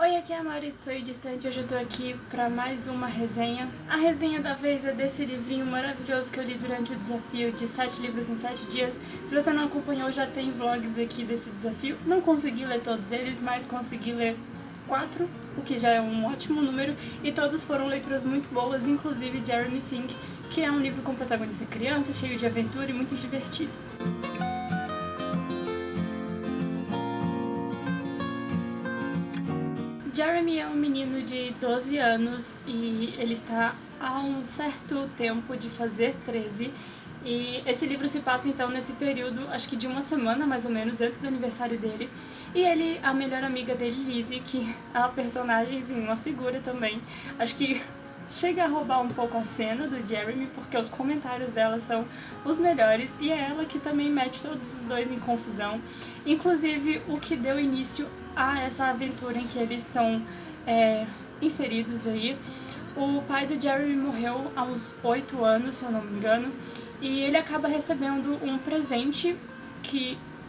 Oi, aqui é a Mari do Sonho Distante. Hoje eu tô aqui pra mais uma resenha. A resenha da vez é desse livrinho maravilhoso que eu li durante o desafio de 7 livros em 7 dias. Se você não acompanhou, já tem vlogs aqui desse desafio. Não consegui ler todos eles, mas consegui ler 4, o que já é um ótimo número, e todos foram leituras muito boas, inclusive Jeremy Think, que é um livro com protagonista criança, cheio de aventura e muito divertido. Jeremy é um menino de 12 anos e ele está há um certo tempo de fazer 13. E esse livro se passa então nesse período, acho que de uma semana mais ou menos, antes do aniversário dele. E ele, a melhor amiga dele, Lizzie, que é uma personagemzinha, uma figura também, acho que chega a roubar um pouco a cena do Jeremy, porque os comentários dela são os melhores, e é ela que também mete todos os dois em confusão. Inclusive, o que deu início a essa aventura em que eles são inseridos aí. O pai do Jeremy morreu há uns 8 anos, se eu não me engano, e ele acaba recebendo um presente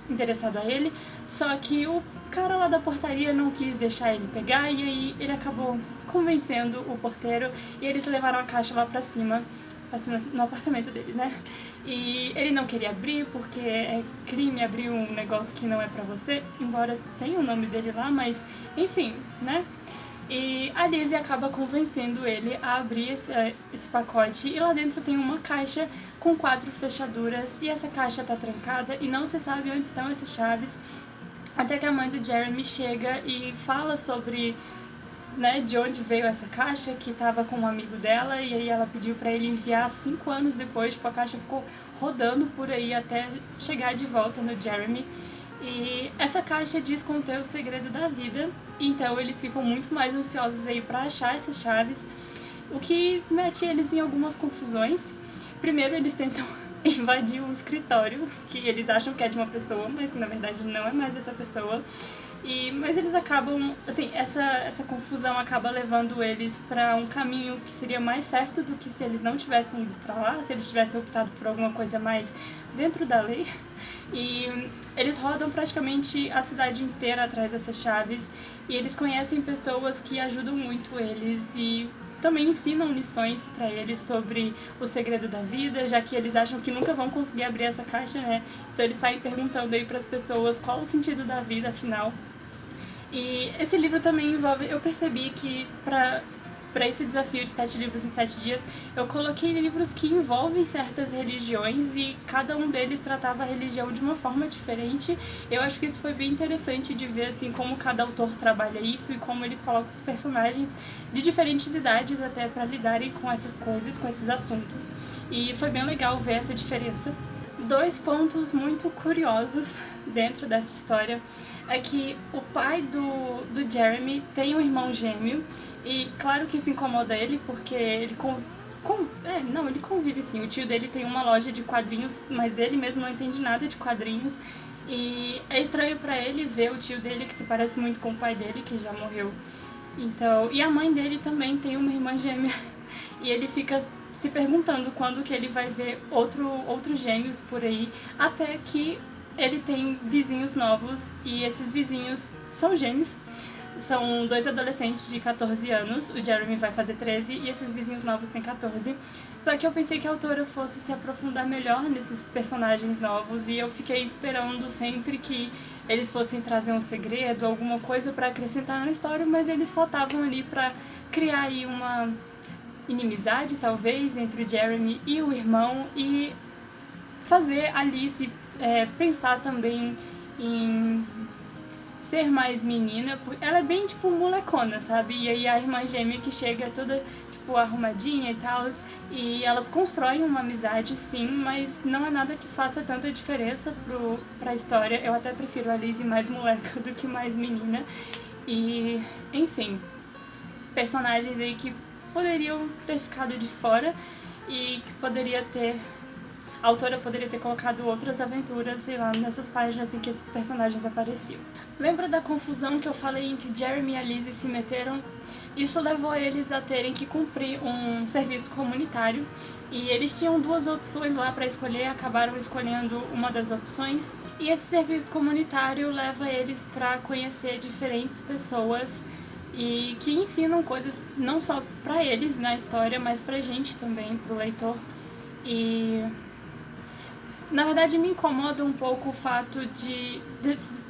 interessado a ele, só que o cara lá da portaria não quis deixar ele pegar, e aí ele acabou convencendo o porteiro e eles levaram a caixa lá pra cima no apartamento deles, né? E ele não queria abrir porque é crime abrir um negócio que não é pra você, embora tenha o nome dele lá, mas enfim, né? E a Lizzie acaba convencendo ele a abrir esse pacote, e lá dentro tem uma caixa com 4 fechaduras, e essa caixa tá trancada e não se sabe onde estão essas chaves, até que a mãe do Jeremy chega e fala sobre, né, de onde veio essa caixa, que tava com um amigo dela, e aí ela pediu pra ele enviar 5 anos depois, tipo, a caixa ficou rodando por aí até chegar de volta no Jeremy. E essa caixa diz conter o segredo da vida, então eles ficam muito mais ansiosos aí pra achar essas chaves, o que mete eles em algumas confusões. Primeiro eles tentam invadir um escritório, que eles acham que é de uma pessoa, mas na verdade não é mais dessa pessoa. Mas eles acabam, assim, essa confusão acaba levando eles para um caminho que seria mais certo do que se eles não tivessem ido para lá, se eles tivessem optado por alguma coisa mais dentro da lei. E eles rodam praticamente a cidade inteira atrás dessas chaves, e eles conhecem pessoas que ajudam muito eles e também ensinam lições para eles sobre o segredo da vida, já que eles acham que nunca vão conseguir abrir essa caixa, né? Então eles saem perguntando aí para as pessoas qual o sentido da vida, afinal. E esse livro também envolve, eu percebi que para esse desafio de 7 livros em 7 dias, eu coloquei livros que envolvem certas religiões, e cada um deles tratava a religião de uma forma diferente. Eu acho que isso foi bem interessante de ver, assim, como cada autor trabalha isso e como ele coloca os personagens de diferentes idades até para lidarem com essas coisas, com esses assuntos. E foi bem legal ver essa diferença. 2 pontos muito curiosos dentro dessa história é que o pai do Jeremy tem um irmão gêmeo, e claro que isso incomoda ele, porque ele ele convive sim. O tio dele tem uma loja de quadrinhos, mas ele mesmo não entende nada de quadrinhos, e é estranho pra ele ver o tio dele, que se parece muito com o pai dele, que já morreu. Então, e a mãe dele também tem uma irmã gêmea, e ele fica se perguntando quando que ele vai ver outros gêmeos por aí, até que ele tem vizinhos novos, e esses vizinhos são gêmeos. São 2 adolescentes de 14 anos, o Jeremy vai fazer 13 e esses vizinhos novos têm 14. Só que eu pensei que a autora fosse se aprofundar melhor nesses personagens novos, e eu fiquei esperando sempre que eles fossem trazer um segredo, alguma coisa pra acrescentar na história, mas eles só estavam ali pra criar aí uma inimizade, talvez, entre o Jeremy e o irmão, e fazer a Alice pensar também em ser mais menina. Ela é bem, tipo, molecona, sabe? E aí a irmã gêmea que chega toda, tipo, arrumadinha e tal, e elas constroem uma amizade, sim, mas não é nada que faça tanta diferença pra história. Eu até prefiro a Alice mais moleca do que mais menina. E, enfim, personagens aí que poderiam ter ficado de fora, e que a autora poderia ter colocado outras aventuras, sei lá, nessas páginas em que esses personagens apareciam. Lembra da confusão que eu falei em que Jeremy e a Lizzie se meteram? Isso levou eles a terem que cumprir um serviço comunitário, e eles tinham 2 opções lá para escolher, acabaram escolhendo uma das opções, e esse serviço comunitário leva eles para conhecer diferentes pessoas e que ensinam coisas não só pra eles na história, mas pra gente também, pro leitor. E na verdade me incomoda um pouco o fato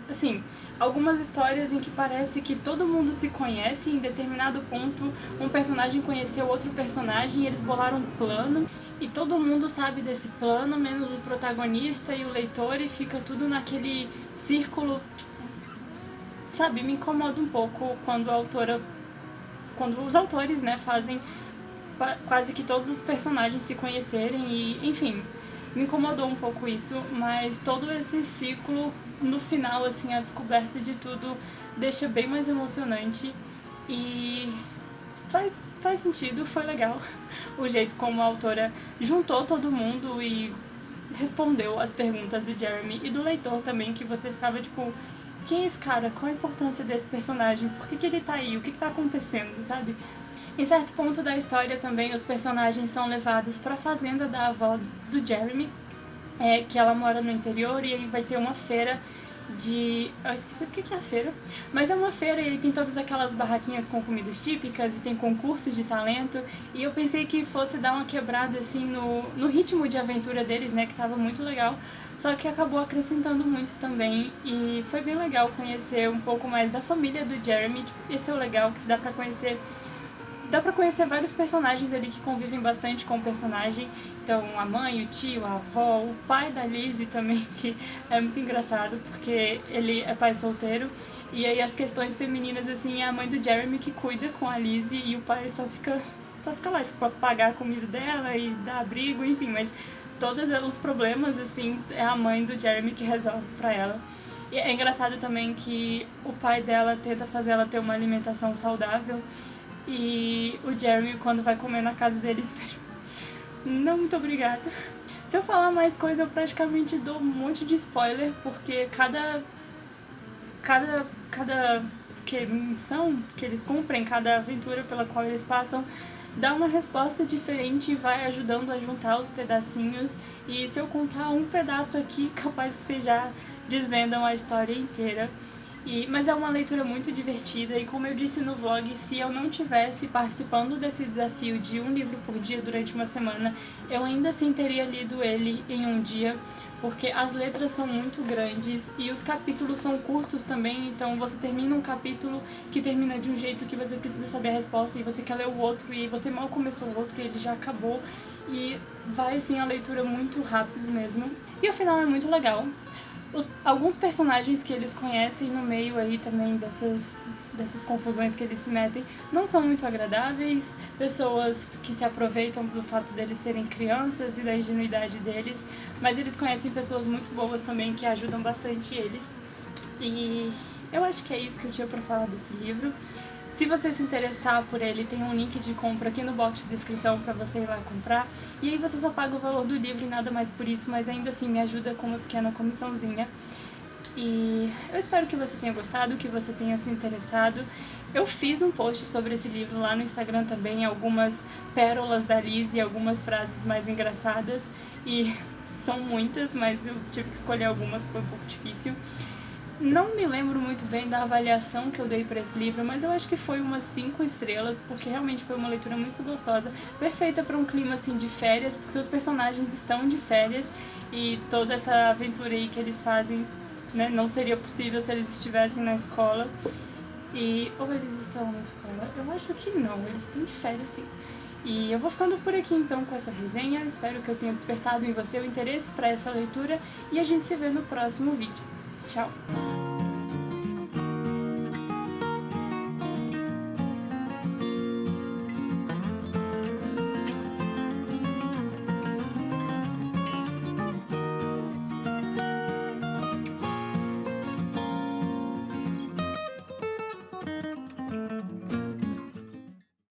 assim, algumas histórias em que parece que todo mundo se conhece e em determinado ponto um personagem conheceu outro personagem e eles bolaram um plano e todo mundo sabe desse plano, menos o protagonista e o leitor, e fica tudo naquele círculo, tipo, sabe, me incomoda um pouco quando os autores, né, fazem quase que todos os personagens se conhecerem e, enfim, me incomodou um pouco isso, mas todo esse ciclo, no final, assim, a descoberta de tudo deixa bem mais emocionante e faz sentido, foi legal o jeito como a autora juntou todo mundo e respondeu as perguntas do Jeremy e do leitor também, que você ficava tipo, quem é esse cara? Qual a importância desse personagem? Por que ele tá aí? O que tá acontecendo, sabe? Em certo ponto da história também, os personagens são levados para a fazenda da avó do Jeremy, que ela mora no interior, e aí vai ter uma feira de... Eu esqueci o que é a feira, mas é uma feira e aí tem todas aquelas barraquinhas com comidas típicas e tem concursos de talento, e eu pensei que fosse dar uma quebrada assim no ritmo de aventura deles, né, que tava muito legal, só que acabou acrescentando muito também, e foi bem legal conhecer um pouco mais da família do Jeremy. Esse é o legal, que dá pra conhecer vários personagens ali que convivem bastante com o personagem. Então, a mãe, o tio, a avó, o pai da Lizzie também, que é muito engraçado, porque ele é pai solteiro. E aí as questões femininas, assim, é a mãe do Jeremy que cuida com a Lizzie e o pai só fica lá, tipo, pra pagar a comida dela e dar abrigo, enfim. Mas todos os problemas, assim, é a mãe do Jeremy que resolve pra ela. E é engraçado também que o pai dela tenta fazer ela ter uma alimentação saudável, e o Jeremy, quando vai comer na casa deles, não, muito obrigada. Se eu falar mais coisa, eu praticamente dou um monte de spoiler, porque cada missão que eles cumprem, cada aventura pela qual eles passam, dá uma resposta diferente e vai ajudando a juntar os pedacinhos. E se eu contar um pedaço aqui, capaz que vocês já desvendam a história inteira. Mas é uma leitura muito divertida, e como eu disse no vlog, se eu não tivesse participando desse desafio de um livro por dia durante uma semana, eu ainda assim teria lido ele em um dia, porque as letras são muito grandes e os capítulos são curtos também, então você termina um capítulo que termina de um jeito que você precisa saber a resposta e você quer ler o outro, e você mal começou o outro e ele já acabou, e vai assim a leitura muito rápido mesmo. E o final é muito legal. Alguns personagens que eles conhecem no meio aí também dessas confusões que eles se metem não são muito agradáveis, pessoas que se aproveitam do fato deles serem crianças e da ingenuidade deles, mas eles conhecem pessoas muito boas também que ajudam bastante eles. E eu acho que é isso que eu tinha pra falar desse livro. Se você se interessar por ele, tem um link de compra aqui no box de descrição pra você ir lá comprar. E aí você só paga o valor do livro e nada mais por isso, mas ainda assim me ajuda com uma pequena comissãozinha. E eu espero que você tenha gostado, que você tenha se interessado. Eu fiz um post sobre esse livro lá no Instagram também, algumas pérolas da Lizzie, algumas frases mais engraçadas. E são muitas, mas eu tive que escolher algumas, que foi um pouco difícil. Não me lembro muito bem da avaliação que eu dei para esse livro, mas eu acho que foi umas 5 estrelas, porque realmente foi uma leitura muito gostosa, perfeita para um clima assim de férias, porque os personagens estão de férias e toda essa aventura aí que eles fazem, né, não seria possível se eles estivessem na escola. Ou eles estão na escola? Eu acho que não, eles estão de férias sim. E eu vou ficando por aqui então com essa resenha, espero que eu tenha despertado em você o interesse para essa leitura e a gente se vê no próximo vídeo. Tchau!